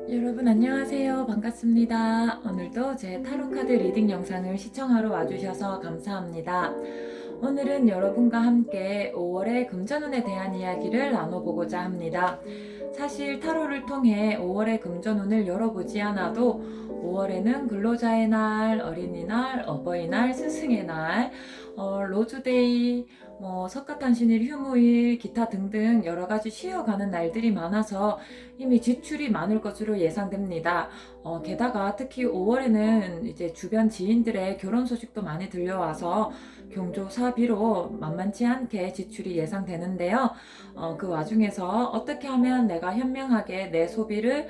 여러분 안녕하세요. 반갑습니다. 오늘도 제 타로카드 리딩 영상을 시청하러 와주셔서 감사합니다. 오늘은 여러분과 함께 5월의 금전운에 대한 이야기를 나눠보고자 합니다. 사실 타로를 통해 5월의 금전운을 열어보지 않아도 5월에는 근로자의 날, 어린이날, 어버이날, 스승의 날, 로즈데이, 석가탄신일, 휴무일, 기타 등등 여러가지 쉬어가는 날들이 많아서 이미 지출이 많을 것으로 예상됩니다. 게다가 특히 5월에는 이제 주변 지인들의 결혼 소식도 많이 들려와서 경조사비로 만만치 않게 지출이 예상되는데요. 그 와중에서 어떻게 하면 내가 현명하게 내 소비를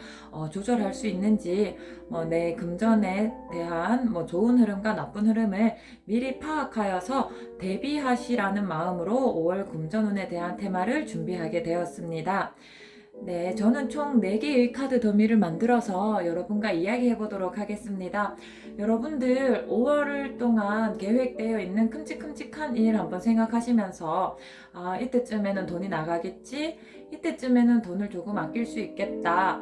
조절할 수 있는지, 내 금전에 대한 좋은 흐름과 나쁜 흐름을 미리 파악하여서 대비하시라는 마음으로 5월 금전운에 대한 테마를 준비하게 되었습니다. 네, 저는 총 4개의 카드 더미를 만들어서 여러분과 이야기해 보도록 하겠습니다. 여러분들 5월 동안 계획되어 있는 큼직큼직한 일 한번 생각하시면서 이때쯤에는 돈이 나가겠지? 이때쯤에는 돈을 조금 아낄 수 있겠다.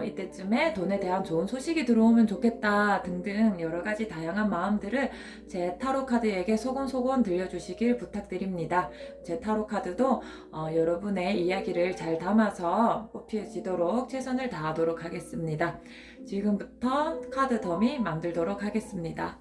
이때쯤에 돈에 대한 좋은 소식이 들어오면 좋겠다. 등등 여러 가지 다양한 마음들을 제 타로 카드에게 소곤소곤 들려주시길 부탁드립니다. 제 타로 카드도 여러분의 이야기를 잘 담아서 뽑혀지도록 최선을 다하도록 하겠습니다. 지금부터 카드 더미 만들도록 하겠습니다.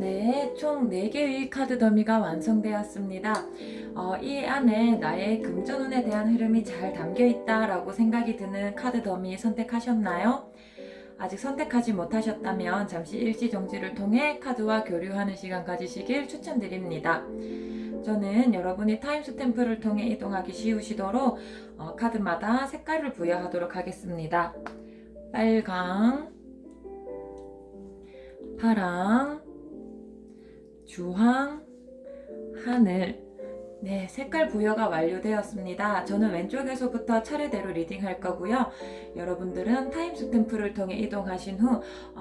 네, 총 4개의 카드 더미가 완성되었습니다. 이 안에 나의 금전운에 대한 흐름이 잘 담겨 있다라고 생각이 드는 카드 더미 선택하셨나요? 아직 선택하지 못하셨다면 잠시 일지정지를 통해 카드와 교류하는 시간 가지시길 추천드립니다. 저는 여러분이 타임 스탬프를 통해 이동하기 쉬우시도록 카드마다 색깔을 부여하도록 하겠습니다. 빨강, 파랑, 주황, 하늘. 네, 색깔 부여가 완료되었습니다. 저는 왼쪽에서부터 차례대로 리딩할 거고요. 여러분들은 타임 스탬프를 통해 이동하신 후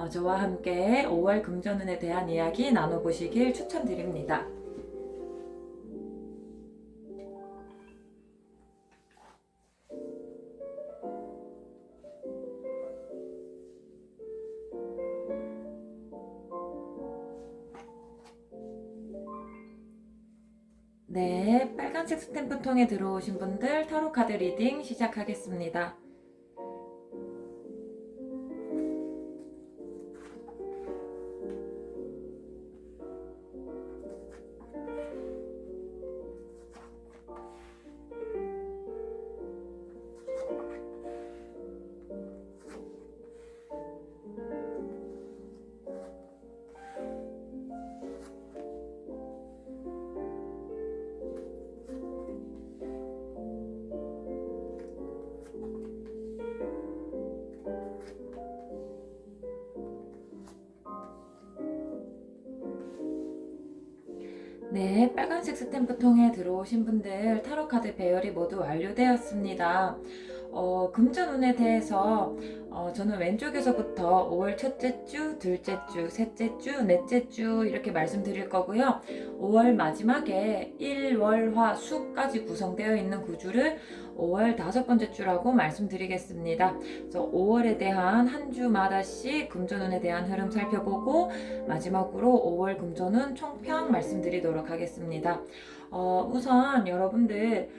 저와 함께 5월 금전운에 대한 이야기 나눠보시길 추천드립니다. 네, 빨간색 스탬프 통에 들어오신 분들 타로 카드 리딩 시작하겠습니다. 네, 빨간색 스탬프 통에 들어오신 분들 타로 카드 배열이 모두 완료되었습니다. 금전운에 대해서 저는 왼쪽에서부터 5월 첫째 주, 둘째 주, 셋째 주, 넷째 주 이렇게 말씀드릴 거고요. 5월 마지막에 일, 월, 화, 수까지 구성되어 있는 구주를 5월 5번째 주라고 말씀드리겠습니다. 그래서 5월에 대한 한 주마다씩 금전운에 대한 흐름 살펴보고 마지막으로 5월 금전운 총평 말씀드리도록 하겠습니다. 우선 여러분들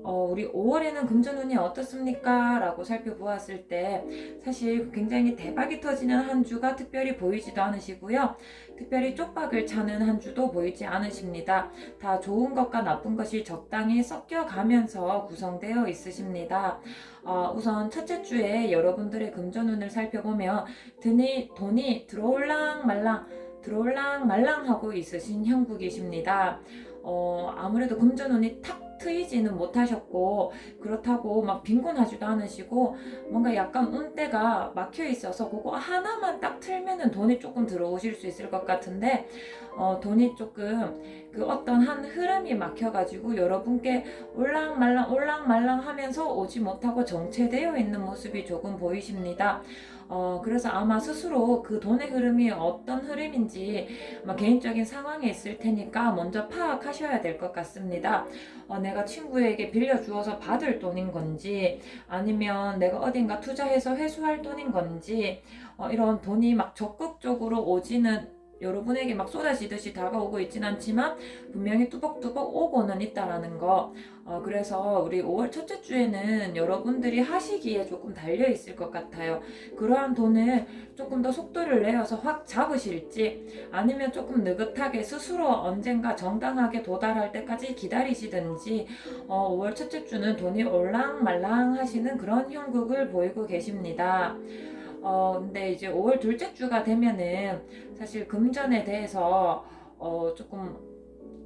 우리 5월에는 금전운이 어떻습니까? 라고 살펴보았을 때 사실 굉장히 대박이 터지는 한 주가 특별히 보이지도 않으시고요. 특별히 쪽박을 차는 한 주도 보이지 않으십니다. 다 좋은 것과 나쁜 것이 적당히 섞여가면서 구성되어 있으십니다. 우선 첫째 주에 여러분들의 금전운을 살펴보면 돈이 들어올랑 말랑 하고 있으신 형국이십니다. 아무래도 금전운이 탁 트이지는 못하셨고 그렇다고 막 빈곤하지도 않으시고 뭔가 약간 운대가 막혀 있어서 그거 하나만 딱 틀면은 돈이 조금 들어오실 수 있을 것 같은데 돈이 조금 그 어떤 한 흐름이 막혀가지고 여러분께 올랑말랑 하면서 오지 못하고 정체되어 있는 모습이 조금 보이십니다. 그래서 아마 스스로 그 돈의 흐름이 어떤 흐름인지 개인적인 상황에 있을 테니까 먼저 파악하셔야 될 것 같습니다. 내가 친구에게 빌려주어서 받을 돈인 건지 아니면 내가 어딘가 투자해서 회수할 돈인 건지 이런 돈이 막 적극적으로 오지는 여러분에게 막 쏟아지듯이 다가오고 있진 않지만 분명히 뚜벅뚜벅 오고는 있다라는 거. 그래서 우리 5월 첫째 주에는 여러분들이 하시기에 조금 달려 있을 것 같아요. 그러한 돈을 조금 더 속도를 내어서 확 잡으실지 아니면 조금 느긋하게 스스로 언젠가 정당하게 도달할 때까지 기다리시든지 5월 첫째 주는 돈이 올랑말랑 하시는 그런 형국을 보이고 계십니다. 근데 이제 5월 둘째 주가 되면은 사실 금전에 대해서 조금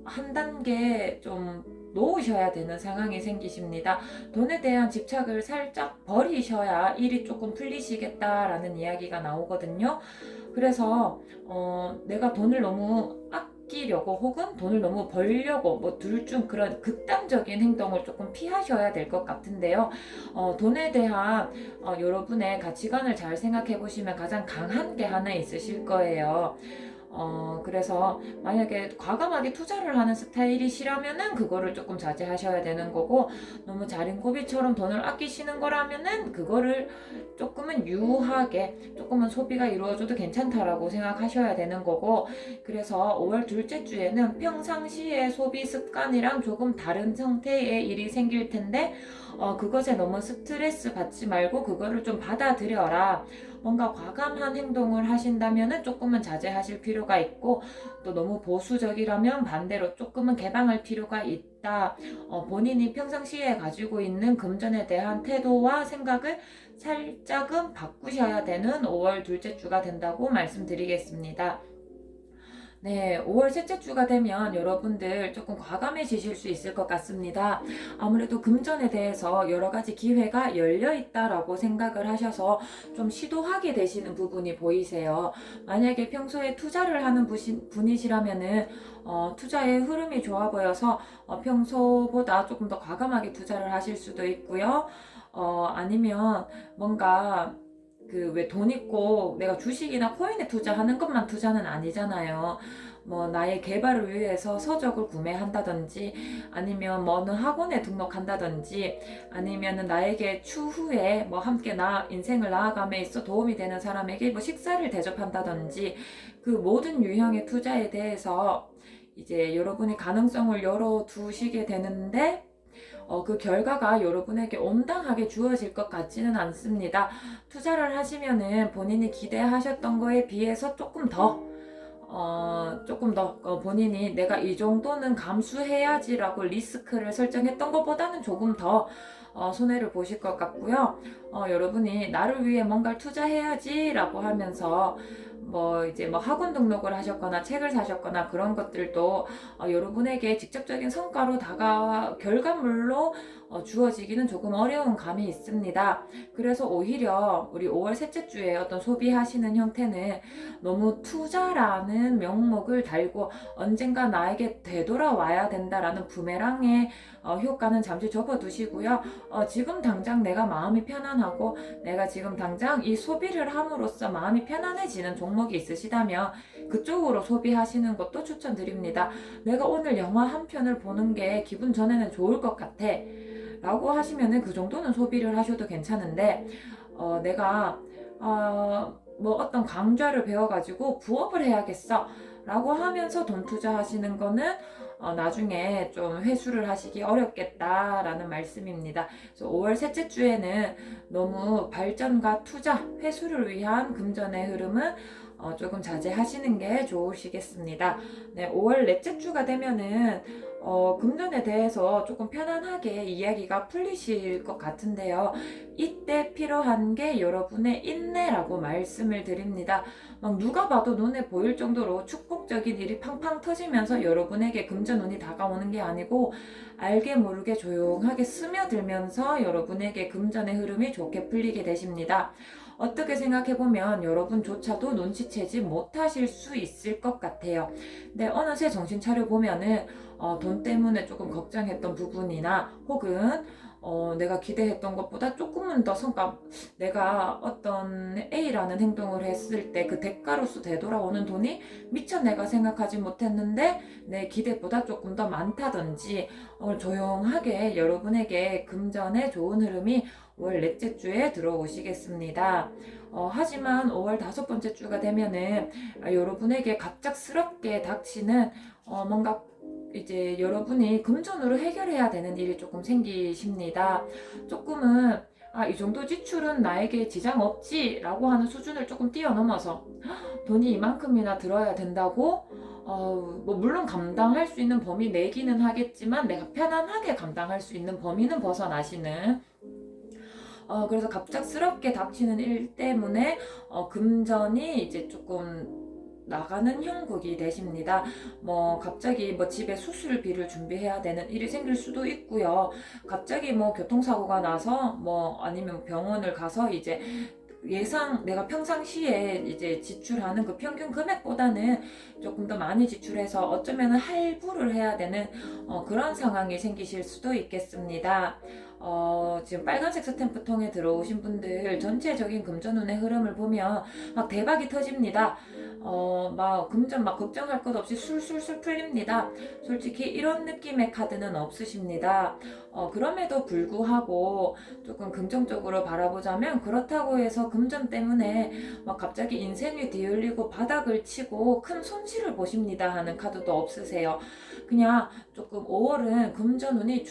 한 단계 좀 놓으셔야 되는 상황이 생기십니다. 돈에 대한 집착을 살짝 버리셔야 일이 조금 풀리시겠다라는 이야기가 나오거든요. 그래서 내가 돈을 너무 아끼려고 혹은 돈을 너무 벌려고 뭐 둘 중 그런 극단적인 행동을 조금 피하셔야 될 것 같은데요. 돈에 대한 여러분의 가치관을 잘 생각해 보시면 가장 강한 게 하나 있으실 거예요. 그래서 만약에 과감하게 투자를 하는 스타일이시라면은 그거를 조금 자제하셔야 되는 거고 너무 자린고비처럼 돈을 아끼시는 거라면은 그거를 조금은 유하게 조금은 소비가 이루어져도 괜찮다라고 생각하셔야 되는 거고 그래서 5월 둘째 주에는 평상시의 소비 습관이랑 조금 다른 형태의 일이 생길 텐데 그것에 너무 스트레스 받지 말고 그거를 좀 받아들여라. 뭔가 과감한 행동을 하신다면은 조금은 자제하실 필요가 있고, 또 너무 보수적이라면 반대로 조금은 개방할 필요가 있다. 본인이 평상시에 가지고 있는 금전에 대한 태도와 생각을 살짝은 바꾸셔야 되는 5월 둘째 주가 된다고 말씀드리겠습니다. 네, 5월 셋째 주가 되면 여러분들 조금 과감해지실 수 있을 것 같습니다. 아무래도 금전에 대해서 여러 가지 기회가 열려 있다라고 생각을 하셔서 좀 시도하게 되시는 부분이 보이세요. 만약에 평소에 투자를 하는 분이시라면은 투자의 흐름이 좋아 보여서 평소보다 조금 더 과감하게 투자를 하실 수도 있고요. 아니면 뭔가 그 왜 돈 있고 내가 주식이나 코인에 투자하는 것만 투자는 아니잖아요. 뭐 나의 개발을 위해서 서적을 구매한다든지, 아니면 뭐 어느 학원에 등록한다든지, 아니면은 나에게 추후에 뭐 함께 인생을 나아감에 있어 도움이 되는 사람에게 뭐 식사를 대접한다든지, 그 모든 유형의 투자에 대해서 이제 여러분이 가능성을 열어두시게 되는데, 그 결과가 여러분에게 온당하게 주어질 것 같지는 않습니다. 투자를 하시면은 본인이 기대하셨던 거에 비해서 조금 더 본인이 내가 이 정도는 감수해야지라고 리스크를 설정했던 것보다는 조금 더 손해를 보실 것 같고요. 여러분이 나를 위해 뭔가를 투자해야지라고 하면서 뭐 이제 뭐 학원 등록을 하셨거나 책을 사셨거나 그런 것들도 여러분에게 직접적인 성과로 결과물로 주어지기는 조금 어려운 감이 있습니다. 그래서 오히려 우리 5월 셋째 주에 어떤 소비하시는 형태는 너무 투자라는 명목을 달고 언젠가 나에게 되돌아와야 된다라는 부메랑의 효과는 잠시 접어두시고요. 지금 당장 내가 마음이 편안하고 내가 지금 당장 이 소비를 함으로써 마음이 편안해지는 종목이 있으시다면 그쪽으로 소비하시는 것도 추천드립니다. 내가 오늘 영화 한 편을 보는 게 기분 전에는 좋을 것 같아 라고 하시면은 그 정도는 소비를 하셔도 괜찮은데, 내가 뭐 어떤 강좌를 배워가지고 부업을 해야겠어 라고 하면서 돈 투자하시는 거는 나중에 좀 회수를 하시기 어렵겠다라는 말씀입니다. 그래서 5월 셋째 주에는 너무 발전과 투자, 회수를 위한 금전의 흐름은 조금 자제하시는 게 좋으시겠습니다. 네, 5월 넷째 주가 되면은 금전에 대해서 조금 편안하게 이야기가 풀리실 것 같은데요. 이때 필요한 게 여러분의 인내라고 말씀을 드립니다. 막 누가 봐도 눈에 보일 정도로 축복적인 일이 팡팡 터지면서 여러분에게 금전운이 다가오는 게 아니고, 알게 모르게 조용하게 스며들면서 여러분에게 금전의 흐름이 좋게 풀리게 되십니다. 어떻게 생각해보면 여러분조차도 눈치채지 못하실 수 있을 것 같아요. 근데 어느새 정신 차려보면은 돈 때문에 조금 걱정했던 부분이나, 혹은 내가 기대했던 것보다 조금은 더 내가 어떤 A라는 행동을 했을 때 그 대가로서 되돌아오는 돈이 미처 내가 생각하지 못했는데 내 기대보다 조금 더 많다든지, 조용하게 여러분에게 금전의 좋은 흐름이 5월 넷째 주에 들어오시겠습니다. 하지만 5월 다섯 번째 주가 되면은 여러분에게 갑작스럽게 닥치는 뭔가 이제 여러분이 금전으로 해결해야 되는 일이 조금 생기십니다. 조금은 이 정도 지출은 나에게 지장 없지 라고 하는 수준을 조금 뛰어넘어서 돈이 이만큼이나 들어야 된다고, 뭐 물론 감당할 수 있는 범위 내기는 하겠지만 내가 편안하게 감당할 수 있는 범위는 벗어나시는, 그래서 갑작스럽게 닥치는 일 때문에 금전이 이제 조금 나가는 형국이 되십니다. 뭐 갑자기 뭐 집에 수술비를 준비해야 되는 일이 생길 수도 있고요. 갑자기 뭐 교통사고가 나서 뭐 아니면 병원을 가서 이제 내가 평상시에 이제 지출하는 그 평균 금액보다는 조금 더 많이 지출해서 어쩌면 할부를 해야 되는 그런 상황이 생기실 수도 있겠습니다. 지금 빨간색 스탬프통에 들어오신 분들 전체적인 금전운의 흐름을 보면 막 대박이 터집니다. 막 금전 막 걱정할 것 없이 술술술 풀립니다. 솔직히 이런 느낌의 카드는 없으십니다. 그럼에도 불구하고 조금 긍정적으로 바라보자면, 그렇다고 해서 금전 때문에 막 갑자기 인생이 뒤흔들리고 바닥을 치고 큰 손실을 보십니다 하는 카드도 없으세요. 그냥 조금 5월은 금전운이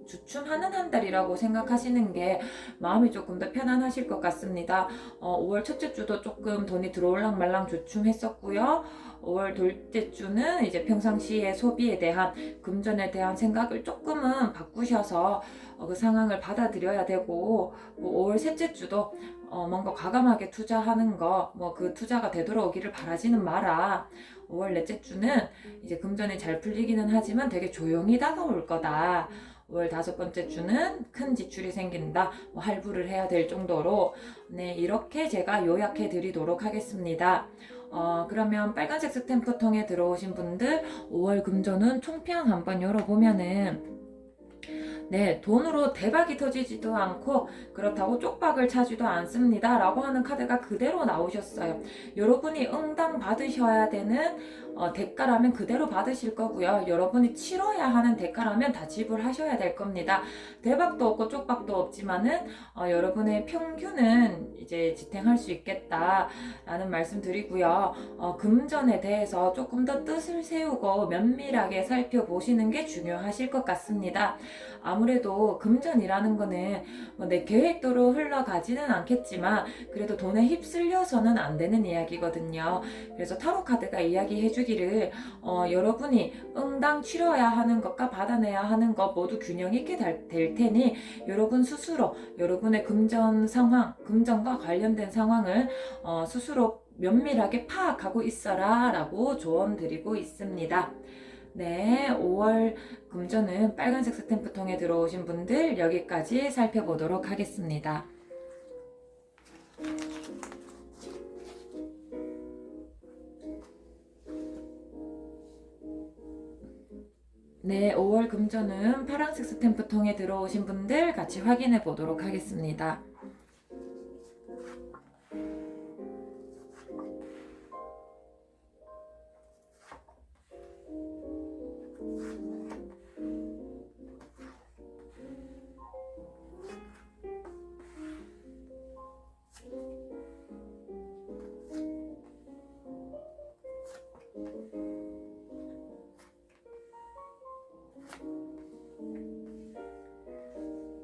주춤하는 한 달이라고 생각하시는 게 마음이 조금 더 편안하실 것 같습니다. 5월 첫째 주도 조금 돈이 들어올랑 말랑 주춤했었고요. 5월 둘째 주는 이제 평상시의 소비에 대한, 금전에 대한 생각을 조금은 바꾸셔서 그 상황을 받아들여야 되고, 5월 셋째 주도 뭔가 과감하게 투자하는 거, 뭐 그 투자가 되돌아오기를 바라지는 마라. 5월 넷째 주는 이제 금전이 잘 풀리기는 하지만 되게 조용히 다가올 거다. 5월 다섯 번째 주는 큰 지출이 생긴다. 뭐 할부를 해야 될 정도로. 네, 이렇게 제가 요약해 드리도록 하겠습니다. 그러면 빨간색 스탬프 통에 들어오신 분들 5월 금전운 총평 한번 열어보면은, 네, 돈으로 대박이 터지지도 않고 그렇다고 쪽박을 차지도 않습니다 라고 하는 카드가 그대로 나오셨어요. 여러분이 응당 받으셔야 되는 대가라면 그대로 받으실 거고요. 여러분이 치러야 하는 대가라면 다 지불하셔야 될 겁니다. 대박도 없고 쪽박도 없지만은 여러분의 평균은 이제 지탱할 수 있겠다라는 말씀 드리고요. 금전에 대해서 조금 더 뜻을 세우고 면밀하게 살펴보시는 게 중요하실 것 같습니다. 아무래도 금전이라는 거는 내 계획대로 흘러가지는 않겠지만 그래도 돈에 휩쓸려서는 안 되는 이야기거든요. 그래서 타로 카드가 이야기해 주기를 여러분이 응당 치러야 하는 것과 받아내야 하는 것 모두 균형 있게 될 테니 여러분 스스로 여러분의 금전 상황, 금전과 관련된 상황을 스스로 면밀하게 파악하고 있어라 라고 조언 드리고 있습니다. 네, 5월 금전은 빨간색 스탬프 통에 들어오신 분들 여기까지 살펴보도록 하겠습니다. 네, 5월 금전은 파란색 스탬프 통에 들어오신 분들 같이 확인해 보도록 하겠습니다.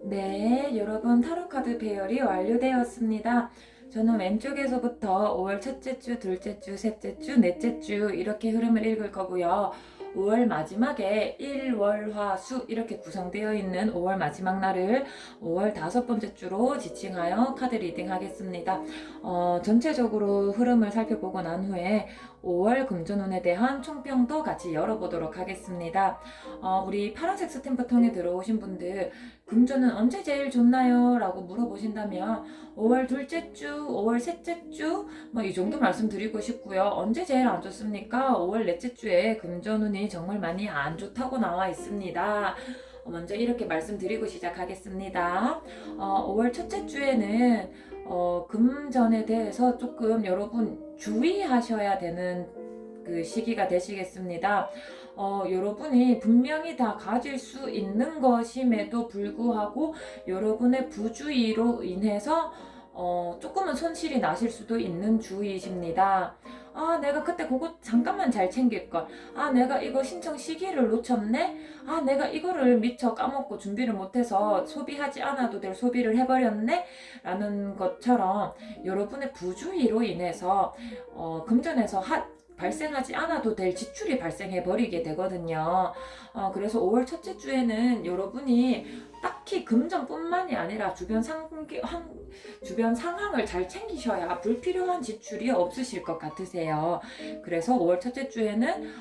네, 여러분 타로카드 배열이 완료되었습니다. 저는 왼쪽에서부터 5월 첫째 주, 둘째 주, 셋째 주, 넷째 주 이렇게 흐름을 읽을 거고요. 5월 마지막에 일, 월, 화, 수 이렇게 구성되어 있는 5월 마지막 날을 5월 다섯 번째 주로 지칭하여 카드 리딩 하겠습니다. 전체적으로 흐름을 살펴보고 난 후에 5월 금전운에 대한 총평도 같이 열어보도록 하겠습니다. 우리 파란색 스탬프 통에 들어오신 분들 금전은 언제 제일 좋나요? 라고 물어보신다면 5월 둘째 주, 5월 셋째 주 뭐 이 정도 말씀드리고 싶고요. 언제 제일 안 좋습니까? 5월 넷째 주에 금전운이 정말 많이 안 좋다고 나와 있습니다. 먼저 이렇게 말씀드리고 시작하겠습니다. 5월 첫째 주에는 금전에 대해서 조금 여러분 주의하셔야 되는 그 시기가 되시겠습니다. 여러분이 분명히 다 가질 수 있는 것임에도 불구하고 여러분의 부주의로 인해서 조금은 손실이 나실 수도 있는 주의이십니다. 아, 내가 그때 그거 잠깐만 잘 챙길걸. 아, 내가 이거 신청 시기를 놓쳤네? 아, 내가 이거를 미처 까먹고 준비를 못해서 소비하지 않아도 될 소비를 해버렸네? 라는 것처럼 여러분의 부주의로 인해서 금전에서 발생하지 않아도 될 지출이 발생해 버리게 되거든요. 그래서 5월 첫째 주에는 여러분이 딱히 금전뿐만이 아니라 주변 상황을 잘 챙기셔야 불필요한 지출이 없으실 것 같으세요. 그래서 5월 첫째 주에는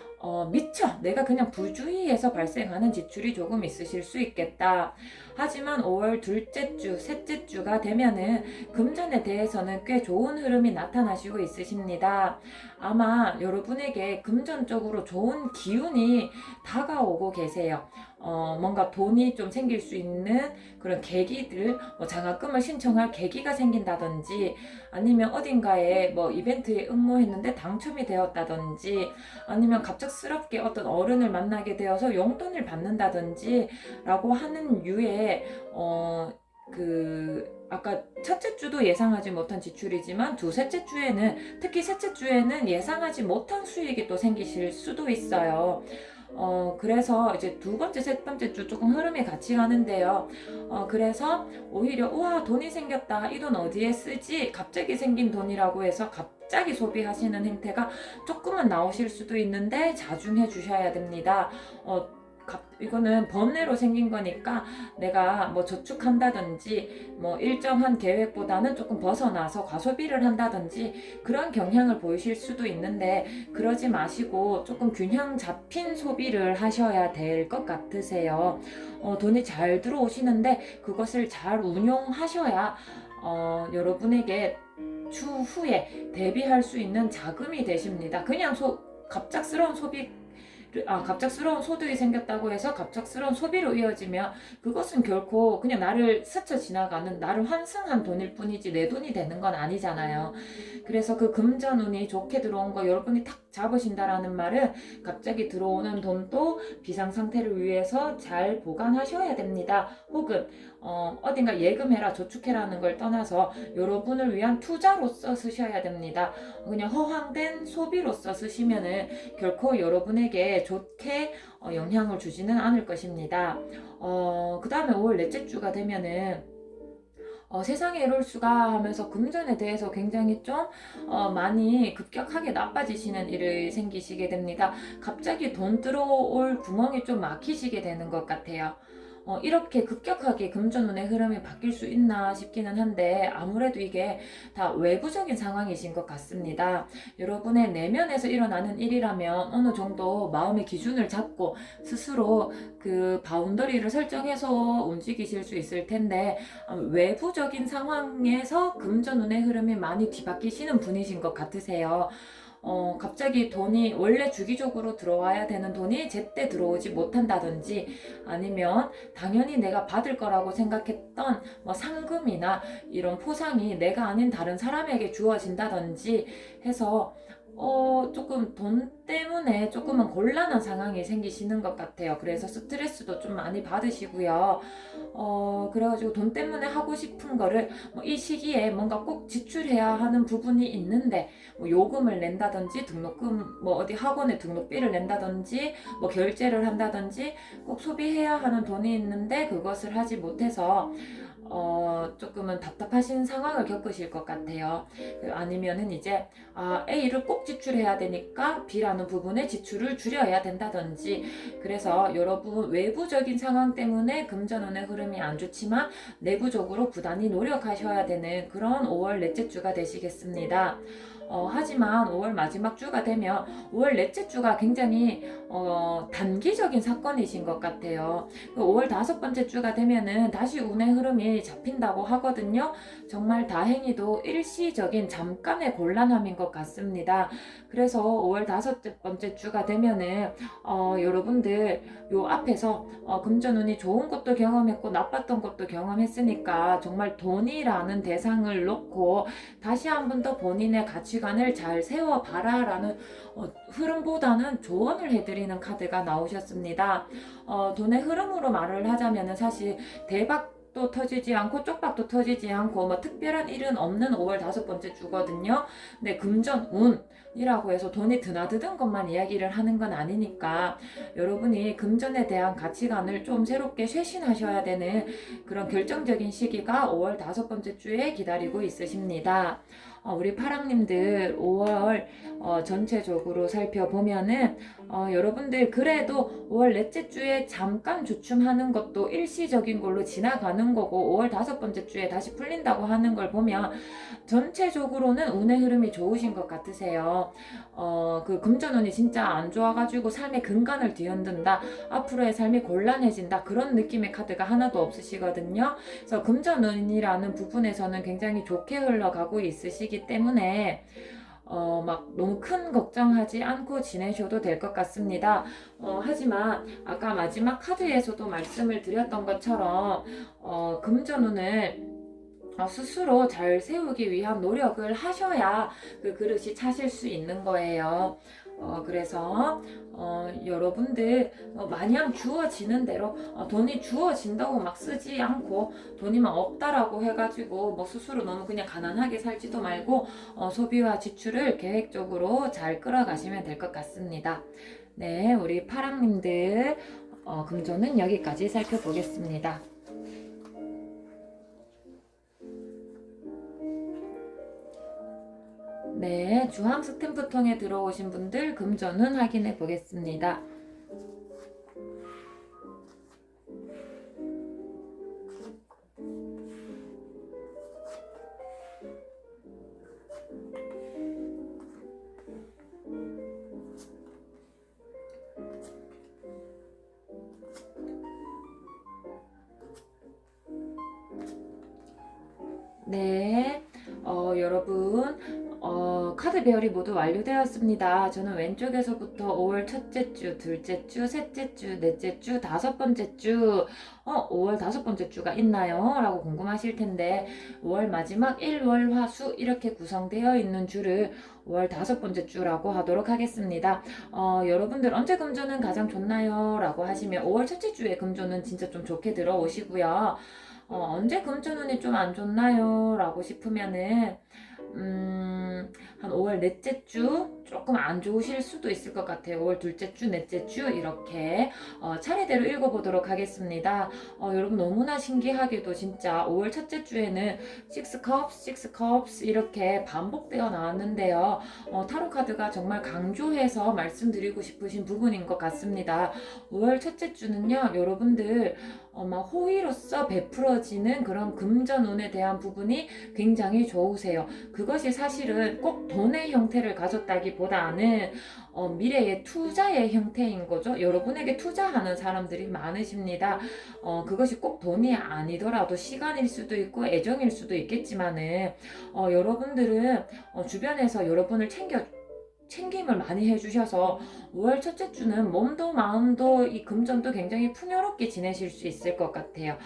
미처 내가 그냥 부주의해서 발생하는 지출이 조금 있으실 수 있겠다. 하지만 5월 둘째 주, 셋째 주가 되면은 금전에 대해서는 꽤 좋은 흐름이 나타나시고 있으십니다. 아마 여러분에게 금전적으로 좋은 기운이 다가오고 계세요. 뭔가 돈이 좀 생길 수 있는 그런 계기들, 뭐 장학금을 신청할 계기가 생긴다든지, 아니면 어딘가에 뭐 이벤트에 응모했는데 당첨이 되었다든지, 아니면 갑작스럽게 어떤 어른을 만나게 되어서 용돈을 받는다든지, 라고 하는 유의, 아까 첫째 주도 예상하지 못한 지출이지만 셋째 주에는, 특히 셋째 주에는 예상하지 못한 수익이 또 생기실 수도 있어요. 그래서 이제 두 번째, 세 번째 주 조금 흐름이 같이 가는데요. 그래서 오히려 우와 돈이 생겼다. 이 돈 어디에 쓰지? 갑자기 생긴 돈이라고 해서 갑자기 소비하시는 행태가 조금은 나오실 수도 있는데 자중해 주셔야 됩니다. 이거는 번뇌로 생긴 거니까 내가 뭐 저축한다든지 뭐 일정한 계획보다는 조금 벗어나서 과소비를 한다든지 그런 경향을 보이실 수도 있는데 그러지 마시고 조금 균형 잡힌 소비를 하셔야 될 것 같으세요. 돈이 잘 들어오시는데 그것을 잘 운용하셔야 여러분에게 추후에 대비할 수 있는 자금이 되십니다. 그냥 갑작스러운 소득이 생겼다고 해서 갑작스러운 소비로 이어지면 그것은 결코 그냥 나를 스쳐 지나가는, 나를 환승한 돈일 뿐이지 내 돈이 되는 건 아니잖아요. 그래서 그 금전운이 좋게 들어온 거 여러분이 탁 잡으신다라는 말은 갑자기 들어오는 돈도 비상 상태를 위해서 잘 보관하셔야 됩니다. 혹은 어딘가 예금해라 저축해라는 걸 떠나서 여러분을 위한 투자로서 쓰셔야 됩니다. 그냥 허황된 소비로서 쓰시면은 결코 여러분에게 좋게 영향을 주지는 않을 것입니다. 그 다음에 5월 넷째 주가 되면은 세상에 이럴 수가 하면서 금전에 대해서 굉장히 좀 많이 급격하게 나빠지시는 일이 생기시게 됩니다. 갑자기 돈 들어올 구멍이 좀 막히시게 되는 것 같아요. 이렇게 급격하게 금전운의 흐름이 바뀔 수 있나 싶기는 한데 아무래도 이게 다 외부적인 상황이신 것 같습니다. 여러분의 내면에서 일어나는 일이라면 어느 정도 마음의 기준을 잡고 스스로 그 바운더리를 설정해서 움직이실 수 있을 텐데 외부적인 상황에서 금전운의 흐름이 많이 뒤바뀌시는 분이신 것 같으세요. 갑자기 돈이 원래 주기적으로 들어와야 되는 돈이 제때 들어오지 못한다든지 아니면 당연히 내가 받을 거라고 생각했던 뭐 상금이나 이런 포상이 내가 아닌 다른 사람에게 주어진다든지 해서 조금 돈 때문에 조금은 곤란한 상황이 생기시는 것 같아요. 그래서 스트레스도 좀 많이 받으시고요. 그래가지고 돈 때문에 하고 싶은 거를 뭐이 시기에 뭔가 꼭 지출해야 하는 부분이 있는데 뭐 요금을 낸다든지 등록금 뭐 어디 학원에 등록비를 낸다든지 뭐 결제를 한다든지 꼭 소비해야 하는 돈이 있는데 그것을 하지 못해서 조금은 답답하신 상황을 겪으실 것 같아요. 아니면은 이제 A를 꼭 지출해야 되니까 B라는 부분에 지출을 줄여야 된다든지 그래서 여러분 외부적인 상황 때문에 금전운의 흐름이 안 좋지만 내부적으로 부단히 노력하셔야 되는 그런 5월 넷째 주가 되시겠습니다. 하지만 5월 마지막 주가 되면 5월 넷째 주가 굉장히 단기적인 사건이신 것 같아요. 5월 다섯 번째 주가 되면은 다시 운의 흐름이 잡힌다고 하거든요. 정말 다행히도 일시적인 잠깐의 곤란함인 것 같습니다. 그래서 5월 다섯 번째 주가 되면은 여러분들 요 앞에서 금전운이 좋은 것도 경험했고 나빴던 것도 경험했으니까 정말 돈이라는 대상을 놓고 다시 한 번 더 본인의 가치관을 잘 세워봐라 라는 흐름보다는 조언을 해드리는 카드가 나오셨습니다. 돈의 흐름으로 말을 하자면 사실 대박도 터지지 않고 쪽박도 터지지 않고 뭐 특별한 일은 없는 5월 다섯 번째 주거든요. 근데 금전운이라고 해서 돈이 드나드는 것만 이야기를 하는 건 아니니까 여러분이 금전에 대한 가치관을 좀 새롭게 쇄신하셔야 되는 그런 결정적인 시기가 5월 다섯 번째 주에 기다리고 있으십니다. 우리 파랑님들 5월 전체적으로 살펴보면은 여러분들 그래도 5월 넷째 주에 잠깐 주춤하는 것도 일시적인 걸로 지나가는 거고 5월 다섯 번째 주에 다시 풀린다고 하는 걸 보면 전체적으로는 운의 흐름이 좋으신 것 같으세요. 그 금전운이 진짜 안 좋아가지고 삶의 근간을 뒤흔든다, 앞으로의 삶이 곤란해진다 그런 느낌의 카드가 하나도 없으시거든요. 그래서 금전운이라는 부분에서는 굉장히 좋게 흘러가고 있으시기 때문에 막 너무 큰 걱정하지 않고 지내셔도 될 것 같습니다. 하지만 아까 마지막 카드에서도 말씀을 드렸던 것처럼 금전운을 스스로 잘 세우기 위한 노력을 하셔야 그 그릇이 차실 수 있는 거예요. 그래서 여러분들 마냥 주어지는 대로 돈이 주어진다고 막 쓰지 않고 돈이 막 없다라고 해가지고 뭐 스스로 너무 그냥 가난하게 살지도 말고 소비와 지출을 계획적으로 잘 끌어가시면 될 것 같습니다. 네, 우리 파랑님들 금전은 여기까지 살펴보겠습니다. 네, 주황 스탬프통에 들어오신 분들 금전운 확인해 보겠습니다. 네, 여러분, 카드 배열이 모두 완료되었습니다. 저는 왼쪽에서부터 5월 첫째 주, 둘째 주, 셋째 주, 넷째 주, 다섯 번째 주, 5월 다섯 번째 주가 있나요? 라고 궁금하실 텐데, 5월 마지막 일월 화수 이렇게 구성되어 있는 주를 5월 다섯 번째 주라고 하도록 하겠습니다. 여러분들 언제 금전은 가장 좋나요? 라고 하시면 5월 첫째 주에 금전은 진짜 좀 좋게 들어오시고요. 언제 금전운이 좀 안 좋나요? 라고 싶으면은 한 5월 넷째 주 조금 안 좋으실 수도 있을 것 같아요. 5월 둘째 주, 넷째 주 이렇게 차례대로 읽어보도록 하겠습니다. 여러분 너무나 신기하게도 진짜 5월 첫째 주에는 6 cups, 6 cups 이렇게 반복되어 나왔는데요. 타로 카드가 정말 강조해서 말씀드리고 싶으신 부분인 것 같습니다. 5월 첫째 주는요, 여러분들 막 호의로서 베풀어지는 그런 금전운에 대한 부분이 굉장히 좋으세요. 그것이 사실은 꼭 돈의 형태를 가졌다기보다는 미래의 투자의 형태인 거죠. 여러분에게 투자하는 사람들이 많으십니다. 그것이 꼭 돈이 아니더라도 시간일 수도 있고 애정일 수도 있겠지만은 여러분들은 주변에서 여러분을 챙김을 많이 해주셔서 5월 첫째 주는 몸도 마음도 이 금전도 굉장히 풍요롭게 지내실 수 있을 것 같아요.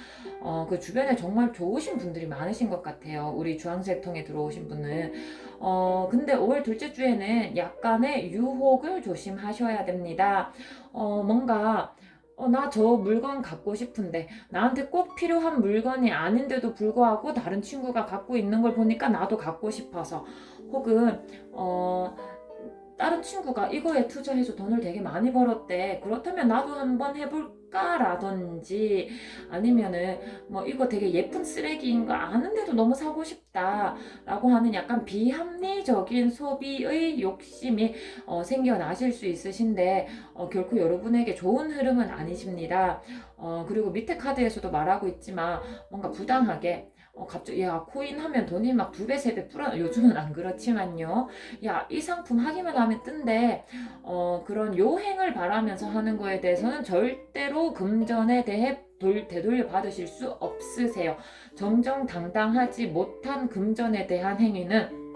그 주변에 정말 좋으신 분들이 많으신 것 같아요. 우리 주황색 통에 들어오신 분은. 근데 5월 둘째 주에는 약간의 유혹을 조심하셔야 됩니다. 뭔가 나 저 물건 갖고 싶은데 나한테 꼭 필요한 물건이 아닌데도 불구하고 다른 친구가 갖고 있는 걸 보니까 나도 갖고 싶어서 혹은 다른 친구가 이거에 투자해서 돈을 되게 많이 벌었대. 그렇다면 나도 한번 해볼까? 라든지 아니면은 뭐 이거 되게 예쁜 쓰레기인 거 아는데도 너무 사고 싶다. 라고 하는 약간 비합리적인 소비의 욕심이 생겨나실 수 있으신데 결코 여러분에게 좋은 흐름은 아니십니다. 그리고 밑에 카드에서도 말하고 있지만 뭔가 부당하게 갑자기 야 코인 하면 돈이 막 2배 3배 불어 요즘은 안 그렇지만요. 야 이 상품 하기만 하면 뜬대. 그런 요행을 바라면서 하는 거에 대해서는 절대로 금전에 대해 되돌려 받으실 수 없으세요. 정정당당하지 못한 금전에 대한 행위는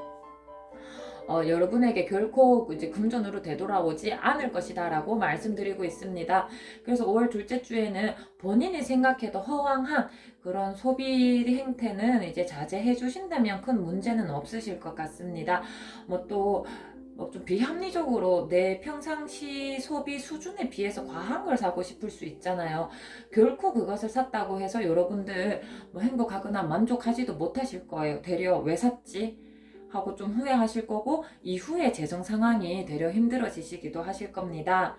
여러분에게 결코 이제 금전으로 되돌아오지 않을 것이다 라고 말씀드리고 있습니다. 그래서 5월 둘째 주에는 본인이 생각해도 허황한 그런 소비 행태는 이제 자제해 주신다면 큰 문제는 없으실 것 같습니다. 좀 비합리적으로 내 평상시 소비 수준에 비해서 과한 걸 사고 싶을 수 있잖아요. 결코 그것을 샀다고 해서 여러분들 뭐 행복하거나 만족하지도 못하실 거예요. 되려 왜 샀지? 하고 좀 후회하실 거고 이후에 재정 상황이 되려 힘들어지시기도 하실 겁니다.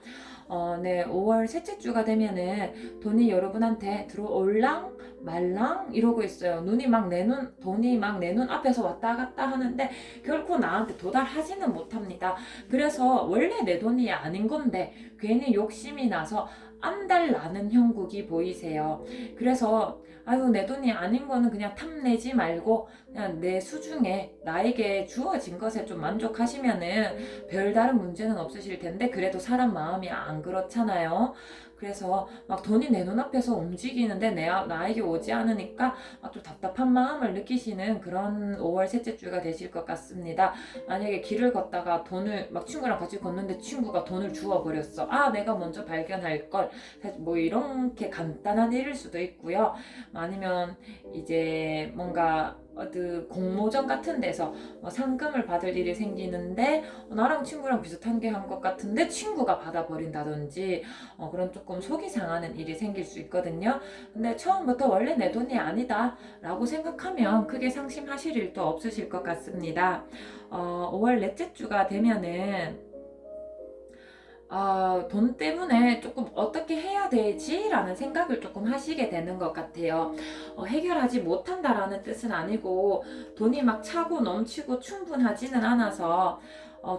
네, 5월 셋째 주가 되면은 돈이 여러분한테 들어올랑 말랑 이러고 있어요. 돈이 막 내 눈 앞에서 왔다 갔다 하는데 결코 나한테 도달하지는 못합니다. 그래서 원래 내 돈이 아닌 건데 괜히 욕심이 나서 안달나는 형국이 보이세요. 그래서 아유 내 돈이 아닌 거는 그냥 탐내지 말고 그냥 내 수중에 나에게 주어진 것에 좀 만족하시면은 별다른 문제는 없으실 텐데 그래도 사람 마음이 안 그렇잖아요. 그래서 막 돈이 내 눈앞에서 움직이는데 나에게 오지 않으니까 막 좀 답답한 마음을 느끼시는 그런 5월 셋째 주가 되실 것 같습니다. 만약에 길을 걷다가 돈을 막 친구랑 같이 걷는데 친구가 돈을 주워버렸어. 아 내가 먼저 발견할 걸. 뭐 이렇게 간단한 일일 수도 있고요. 아니면 이제 뭔가 그 공모전 같은 데서 상금을 받을 일이 생기는데 나랑 친구랑 비슷한 게 한 것 같은데 친구가 받아버린다든지 그런 조금 속이 상하는 일이 생길 수 있거든요. 근데 처음부터 원래 내 돈이 아니다 라고 생각하면 크게 상심하실 일도 없으실 것 같습니다. 5월 넷째 주가 되면은 돈 때문에 조금 어떻게 해야 되지? 라는 생각을 조금 하시게 되는 것 같아요. 해결하지 못한다라는 뜻은 아니고 돈이 막 차고 넘치고 충분하지는 않아서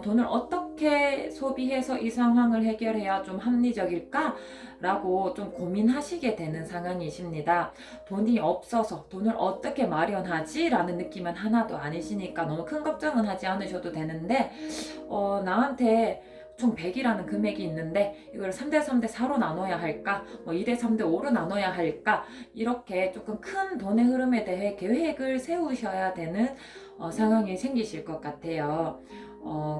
돈을 어떻게 소비해서 이 상황을 해결해야 좀 합리적일까? 라고 좀 고민하시게 되는 상황이십니다. 돈이 없어서 돈을 어떻게 마련하지? 라는 느낌은 하나도 아니시니까 너무 큰 걱정은 하지 않으셔도 되는데 나한테 총 100이라는 금액이 있는데 이걸 3대 4로 나눠야 할까? 2대 3대 5로 나눠야 할까? 이렇게 조금 큰 돈의 흐름에 대해 계획을 세우셔야 되는 상황이 생기실 것 같아요.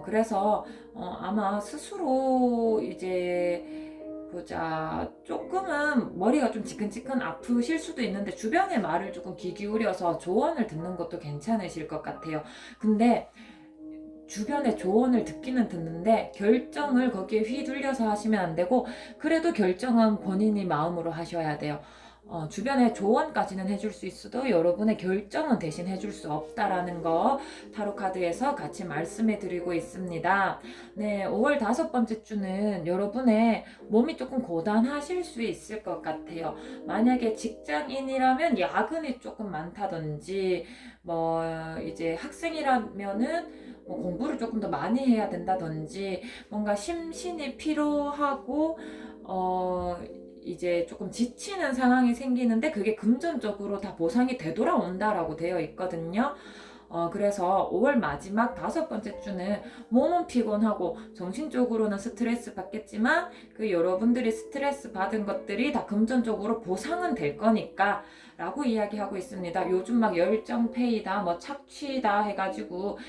그래서 아마 스스로 이제 보자. 조금은 머리가 좀 지끈지끈 아프실 수도 있는데 주변의 말을 조금 귀 기울여서 조언을 듣는 것도 괜찮으실 것 같아요. 근데 주변의 조언을 듣기는 듣는데 결정을 거기에 휘둘려서 하시면 안 되고 그래도 결정은 본인이 마음으로 하셔야 돼요. 주변의 조언까지는 해줄 수 있어도 여러분의 결정은 대신 해줄 수 없다라는 거 타로 카드에서 같이 말씀해 드리고 있습니다. 네, 5월 5번째 주는 여러분의 몸이 조금 고단하실 수 있을 것 같아요. 만약에 직장인이라면 야근이 조금 많다든지 이제 학생이라면은 공부를 조금 더 많이 해야 된다든지 뭔가 심신이 피로하고 이제 조금 지치는 상황이 생기는데 그게 금전적으로 다 보상이 되돌아온다라고 되어 있거든요. 그래서 5월 마지막 5번째 주는 몸은 피곤하고 정신적으로는 스트레스 받겠지만 그 여러분들이 스트레스 받은 것들이 다 금전적으로 보상은 될 거니까 라고 이야기하고 있습니다. 요즘 막 열정페이다 착취다 해가지고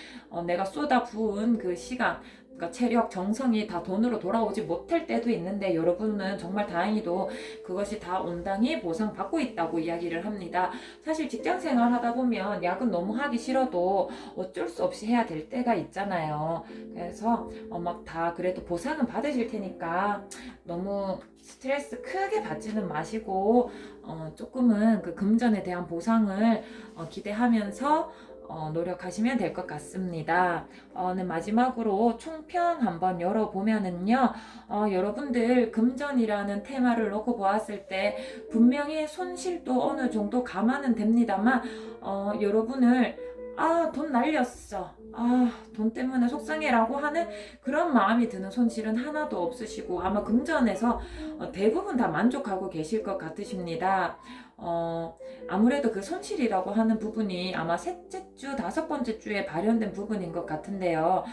내가 쏟아 부은 그 시간 그러니까 체력, 정성이 다 돈으로 돌아오지 못할 때도 있는데 여러분은 정말 다행히도 그것이 다 온당히 보상받고 있다고 이야기를 합니다. 사실 직장생활 하다 보면 야근 너무 하기 싫어도 어쩔 수 없이 해야 될 때가 있잖아요. 그래서 막 다 그래도 보상은 받으실 테니까 너무 스트레스 크게 받지는 마시고 조금은 그 금전에 대한 보상을 기대하면서 노력하시면 될 것 같습니다. 네, 마지막으로 총평 한번 열어보면은요, 여러분들 금전이라는 테마를 놓고 보았을 때 분명히 손실도 어느 정도 감안은 됩니다만, 여러분을 돈 날렸어. 돈 때문에 속상해라고 하는 그런 마음이 드는 손실은 하나도 없으시고 아마 금전에서 대부분 다 만족하고 계실 것 같으십니다. 아무래도 그 손실이라고 하는 부분이 아마 셋째 주, 5번째 주에 발현된 부분인 것 같은데요.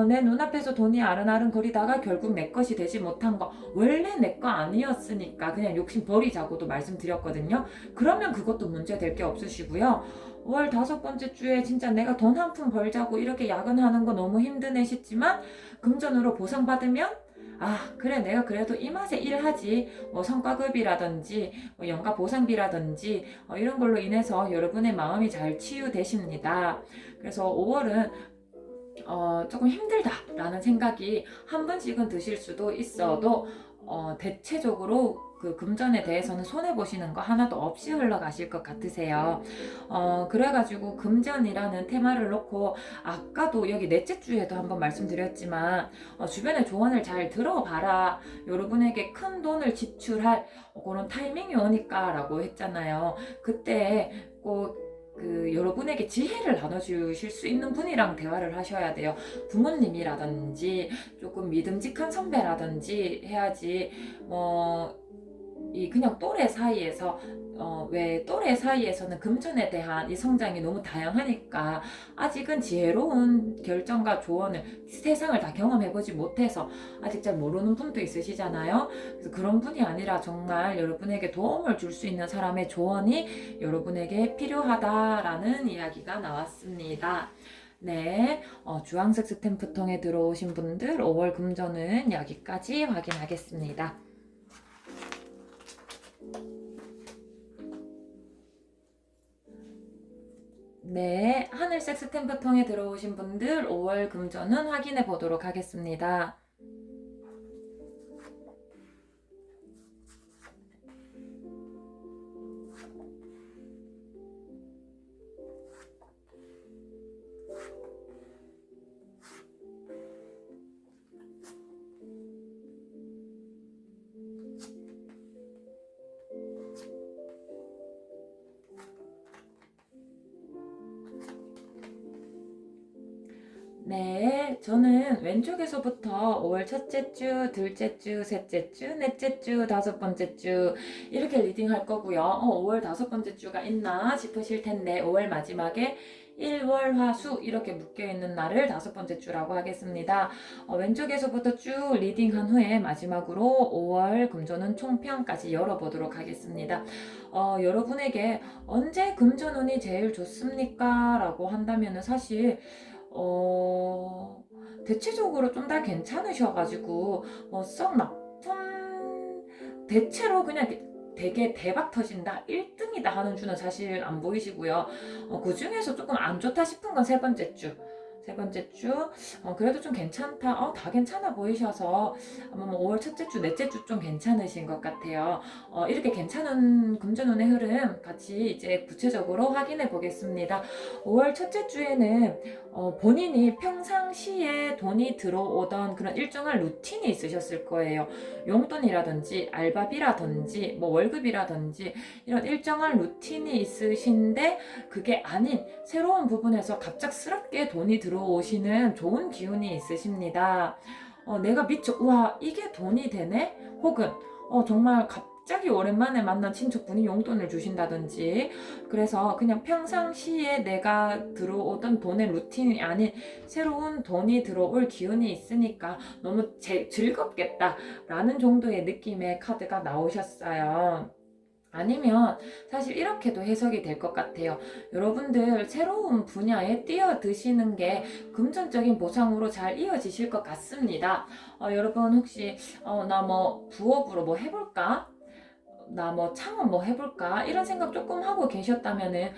내 눈앞에서 돈이 아른아른 거리다가 결국 내 것이 되지 못한 거 원래 내 거 아니었으니까 그냥 욕심 버리자고도 말씀드렸거든요. 그러면 그것도 문제될 게 없으시고요. 5월 5번째 주에 진짜 내가 돈 한 푼 벌자고 이렇게 야근하는 거 너무 힘드네 싶지만 금전으로 보상받으면 그래 내가 그래도 이 맛에 일하지 성과급이라든지 연가 보상비라든지 이런 걸로 인해서 여러분의 마음이 잘 치유되십니다. 그래서 5월은 조금 힘들다라는 생각이 한 번씩은 드실 수도 있어도 대체적으로 그 금전에 대해서는 손해보시는 거 하나도 없이 흘러가실 것 같으세요. 그래가지고 금전이라는 테마를 놓고 아까도 여기 넷째 주에도 한번 말씀드렸지만 주변의 조언을 잘 들어봐라. 여러분에게 큰 돈을 지출할 그런 타이밍이 오니까 라고 했잖아요. 그때 꼭 여러분에게 지혜를 나눠주실 수 있는 분이랑 대화를 하셔야 돼요. 부모님이라든지 조금 믿음직한 선배라든지 해야지 이 그냥 또래 사이에서 왜 또래 사이에서는 금전에 대한 이 성장이 너무 다양하니까 아직은 지혜로운 결정과 조언을 세상을 다 경험해보지 못해서 아직 잘 모르는 분도 있으시잖아요. 그래서 그런 분이 아니라 정말 여러분에게 도움을 줄 수 있는 사람의 조언이 여러분에게 필요하다라는 이야기가 나왔습니다. 네, 주황색 스탬프 통에 들어오신 분들 5월 금전은 여기까지 확인하겠습니다. 네, 하늘 섹스템프 통해 들어오신 분들 5월 금전운 확인해 보도록 하겠습니다. 네, 저는 왼쪽에서부터 5월 첫째 주, 둘째 주, 셋째 주, 넷째 주, 다섯 번째 주 이렇게 리딩할 거고요. 5월 다섯 번째 주가 있나 싶으실 텐데 5월 마지막에 일월화수 이렇게 묶여있는 날을 다섯 번째 주라고 하겠습니다. 왼쪽에서부터 쭉 리딩한 후에 마지막으로 5월 금전운 총평까지 열어보도록 하겠습니다. 여러분에게 언제 금전운이 제일 좋습니까? 라고 한다면 사실 대체적으로 좀 다 괜찮으셔가지고 썩 나쁜 대체로 그냥 되게 대박 터진다 1등이다 하는 주는 사실 안 보이시고요. 그 중에서 조금 안 좋다 싶은 건 세 번째 주. 세 번째 주 그래도 좀 괜찮다 다 괜찮아 보이셔서 아마 뭐 5월 첫째 주 넷째 주 좀 괜찮으신 것 같아요. 이렇게 괜찮은 금전운의 흐름 같이 이제 구체적으로 확인해 보겠습니다. 5월 첫째 주에는 본인이 평상시에 돈이 들어오던 그런 일정한 루틴이 있으셨을 거예요. 용돈이라든지 알바비라든지 뭐 월급이라든지 이런 일정한 루틴이 있으신데 그게 아닌 새로운 부분에서 갑작스럽게 돈이 들어오시는 좋은 기운이 있으십니다. 내가 미쳐 우와 이게 돈이 되네? 혹은 정말 갑자기 오랜만에 만난 친척분이 용돈을 주신다든지 그래서 그냥 평상시에 내가 들어오던 돈의 루틴이 아닌 새로운 돈이 들어올 기운이 있으니까 너무 즐겁겠다라는 정도의 느낌의 카드가 나오셨어요. 아니면 사실 이렇게도 해석이 될 것 같아요. 여러분들 새로운 분야에 뛰어드시는 게 금전적인 보상으로 잘 이어지실 것 같습니다. 여러분 혹시 나 뭐 부업으로 뭐 해볼까? 나 뭐 창업 뭐 해볼까 이런 생각 조금 하고 계셨다면은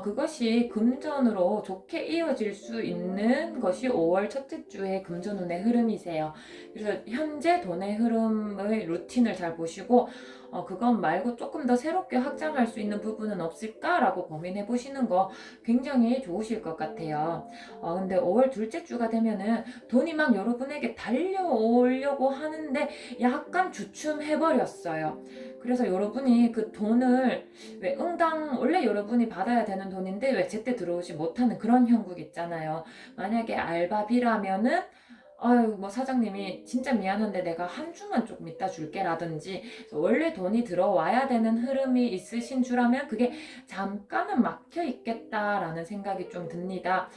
그것이 금전으로 좋게 이어질 수 있는 것이 5월 첫째 주의 금전운의 흐름이세요. 그래서 현재 돈의 흐름의 루틴을 잘 보시고 그건 말고 조금 더 새롭게 확장할 수 있는 부분은 없을까라고 고민해 보시는 거 굉장히 좋으실 것 같아요. 근데 5월 둘째 주가 되면은 돈이 막 여러분에게 달려오려고 하는데 약간 주춤해 버렸어요. 그래서 여러분이 그 돈을 왜 응당 원래 여러분이 받아야 되는 돈인데 왜 제때 들어오지 못하는 그런 형국 있잖아요. 만약에 알바비라면은 아유 뭐 사장님이 진짜 미안한데 내가 한 주만 조금 이따 줄게라든지 원래 돈이 들어와야 되는 흐름이 있으신 주라면 그게 잠깐은 막혀 있겠다라는 생각이 좀 듭니다.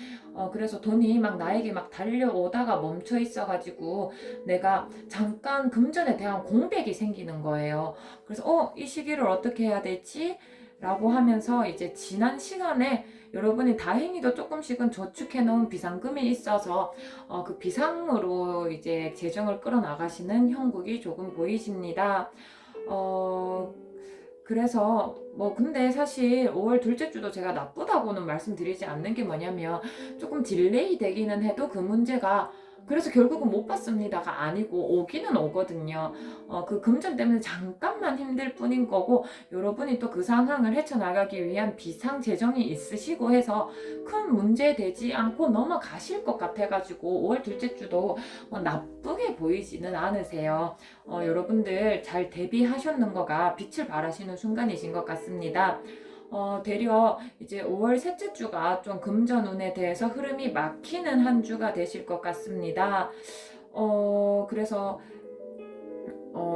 그래서 돈이 막 나에게 막 달려오다가 멈춰 있어가지고 내가 잠깐 금전에 대한 공백이 생기는 거예요. 그래서 이 시기를 어떻게 해야 될지 라고 하면서 이제 지난 시간에 여러분이 다행히도 조금씩은 저축해 놓은 비상금이 있어서 그 비상으로 이제 재정을 끌어나가시는 형국이 조금 보이십니다. 그래서 뭐 근데 사실 5월 둘째 주도 제가 나쁘다고는 말씀드리지 않는 게 뭐냐면 조금 딜레이 되기는 해도 그 문제가 그래서 결국은 못 받습니다가 아니고 오기는 오거든요. 그 금전 때문에 잠깐만 힘들 뿐인 거고 여러분이 또 그 상황을 헤쳐나가기 위한 비상 재정이 있으시고 해서 큰 문제 되지 않고 넘어가실 것 같아가지고 5월 둘째 주도 뭐 나쁘게 보이지는 않으세요. 여러분들 잘 대비하셨는 거가 빛을 발하시는 순간이신 것 같습니다. 되려 이제 5월 셋째 주가 좀 금전운에 대해서 흐름이 막히는 한 주가 되실 것 같습니다. 그래서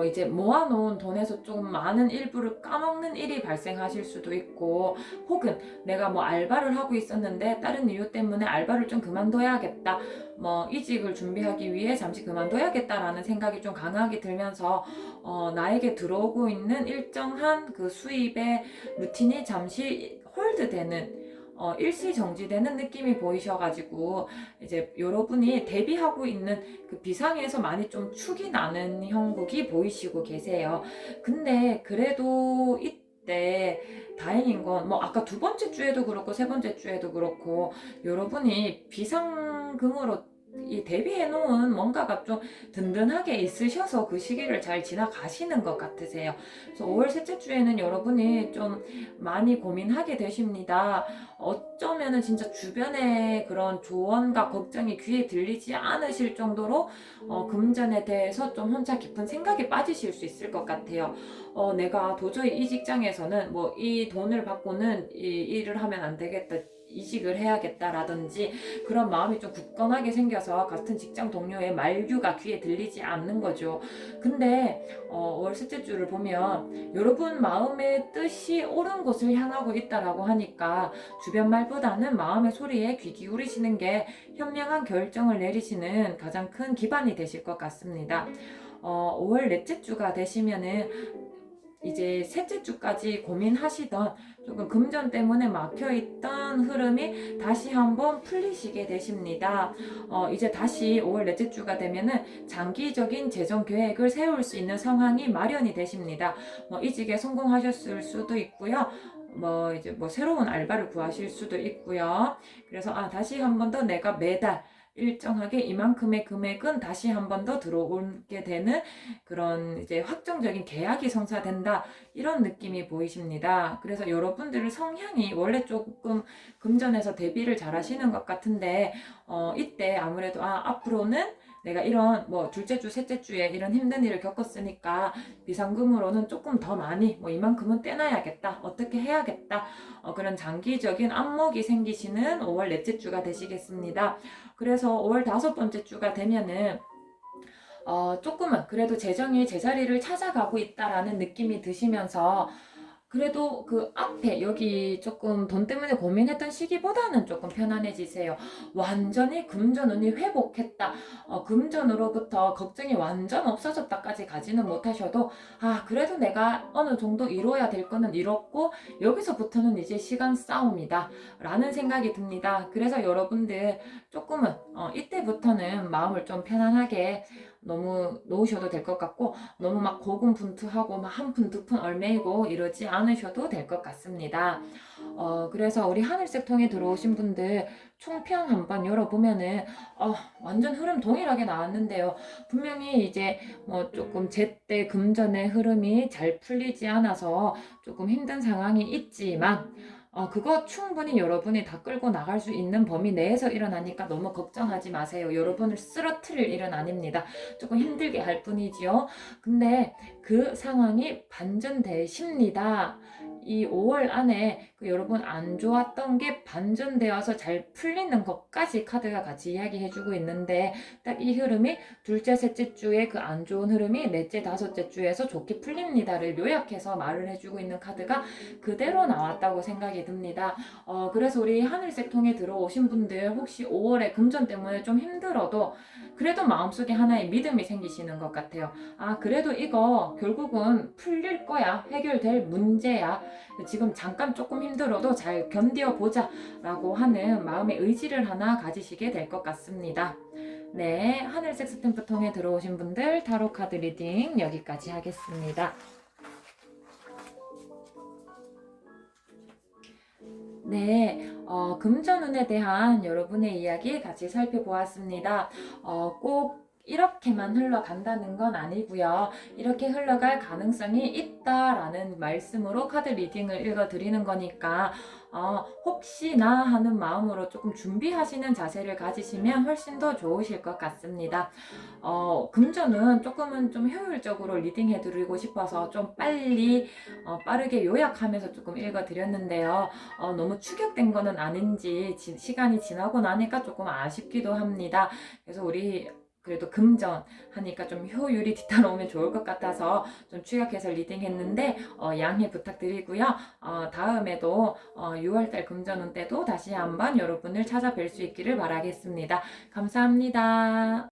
이제 모아놓은 돈에서 조금 많은 일부를 까먹는 일이 발생하실 수도 있고 혹은 내가 뭐 알바를 하고 있었는데 다른 이유 때문에 알바를 좀 그만둬야겠다 뭐 이직을 준비하기 위해 잠시 그만둬야겠다라는 생각이 좀 강하게 들면서 나에게 들어오고 있는 일정한 그 수입의 루틴이 잠시 홀드되는 일시 정지되는 느낌이 보이셔가지고 이제 여러분이 대비하고 있는 그 비상에서 많이 좀 축이 나는 형국이 보이시고 계세요. 근데 그래도 때 다행인 건 뭐 아까 두 번째 주에도 그렇고 세 번째 주에도 그렇고 여러분이 비상금으로 이 대비해 놓은 뭔가가 좀 든든하게 있으셔서 그 시기를 잘 지나가시는 것 같으세요. 그래서 5월 셋째 주에는 여러분이 좀 많이 고민하게 되십니다. 어쩌면은 진짜 주변에 그런 조언과 걱정이 귀에 들리지 않으실 정도로 금전에 대해서 좀 혼자 깊은 생각에 빠지실 수 있을 것 같아요. 내가 도저히 이 직장에서는 뭐 이 돈을 받고는 이 일을 하면 안 되겠다. 이직을 해야겠다라든지 그런 마음이 좀 굳건하게 생겨서 같은 직장 동료의 말규가 귀에 들리지 않는 거죠. 근데 월 셋째 주를 보면 여러분 마음의 뜻이 옳은 곳을 향하고 있다라고 하니까 주변 말보다는 마음의 소리에 귀 기울이시는 게 현명한 결정을 내리시는 가장 큰 기반이 되실 것 같습니다. 5월 넷째 주가 되시면은 이제 셋째 주까지 고민하시던 조금 금전 때문에 막혀있던 흐름이 다시 한번 풀리시게 되십니다. 이제 다시 5월 넷째 주가 되면은 장기적인 재정 계획을 세울 수 있는 상황이 마련이 되십니다. 이직에 성공하셨을 수도 있고요. 이제 새로운 알바를 구하실 수도 있고요. 그래서 다시 한 번 더 내가 매달 일정하게 이만큼의 금액은 다시 한 번 더 들어오게 되는 그런 이제 확정적인 계약이 성사된다 이런 느낌이 보이십니다. 그래서 여러분들의 성향이 원래 조금 금전에서 대비를 잘 하시는 것 같은데 이때 아무래도 앞으로는 내가 이런 둘째 주, 셋째 주에 이런 힘든 일을 겪었으니까 비상금으로는 조금 더 많이 이만큼은 떼놔야겠다. 어떻게 해야겠다. 그런 장기적인 안목이 생기시는 5월 넷째 주가 되시겠습니다. 그래서 5월 다섯 번째 주가 되면은 조금은 그래도 재정이 제자리를 찾아가고 있다라는 느낌이 드시면서 그래도 그 앞에 여기 조금 돈 때문에 고민했던 시기보다는 조금 편안해지세요. 완전히 금전운이 회복했다. 금전으로부터 걱정이 완전 없어졌다까지 가지는 못하셔도 그래도 내가 어느 정도 이뤄야 될 거는 이뤘고 여기서부터는 이제 시간 싸움이다 라는 생각이 듭니다. 그래서 여러분들 조금은 이때부터는 마음을 좀 편안하게 너무 놓으셔도 될 것 같고 너무 막 고군분투하고 막 한 푼 두 푼 얼매이고 이러지 않으셔도 될 것 같습니다. 그래서 우리 하늘색 통에 들어오신 분들 총평 한번 열어보면은 완전 흐름 동일하게 나왔는데요. 분명히 이제 조금 제때 금전의 흐름이 잘 풀리지 않아서 조금 힘든 상황이 있지만 그거 충분히 여러분이 다 끌고 나갈 수 있는 범위 내에서 일어나니까 너무 걱정하지 마세요. 여러분을 쓰러뜨릴 일은 아닙니다. 조금 힘들게 할 뿐이지요. 근데 그 상황이 반전되십니다. 이 5월 안에 여러분 안 좋았던 게 반전되어서 잘 풀리는 것까지 카드가 같이 이야기해주고 있는데 딱 이 흐름이 둘째, 셋째 주에 그 안 좋은 흐름이 넷째, 다섯째 주에서 좋게 풀립니다를 요약해서 말을 해주고 있는 카드가 그대로 나왔다고 생각이 듭니다. 그래서 우리 하늘색 통에 들어오신 분들 혹시 5월에 금전 때문에 좀 힘들어도 그래도 마음속에 하나의 믿음이 생기시는 것 같아요. 그래도 이거 결국은 풀릴 거야. 해결될 문제야. 지금 잠깐 조금 힘들어도 잘 견뎌보자 라고 하는 마음의 의지를 하나 가지시게 될 것 같습니다. 네, 하늘색 스탬프 통에 들어오신 분들 타로 카드 리딩 여기까지 하겠습니다. 네, 금전운에 대한 여러분의 이야기 같이 살펴보았습니다. 꼭 이렇게만 흘러간다는 건 아니고요. 이렇게 흘러갈 가능성이 있다라는 말씀으로 카드 리딩을 읽어드리는 거니까 혹시나 하는 마음으로 조금 준비하시는 자세를 가지시면 훨씬 더 좋으실 것 같습니다. 금전은 조금은 좀 효율적으로 리딩해드리고 싶어서 좀 빨리 빠르게 요약하면서 조금 읽어드렸는데요. 너무 축약된 거는 아닌지 시간이 지나고 나니까 조금 아쉽기도 합니다. 그래서 우리 그래도 금전 하니까 좀 효율이 뒤따라오면 좋을 것 같아서 좀 축약해서 리딩했는데 양해 부탁드리고요. 다음에도 6월달 금전운 때도 다시 한번 여러분을 찾아뵐 수 있기를 바라겠습니다. 감사합니다.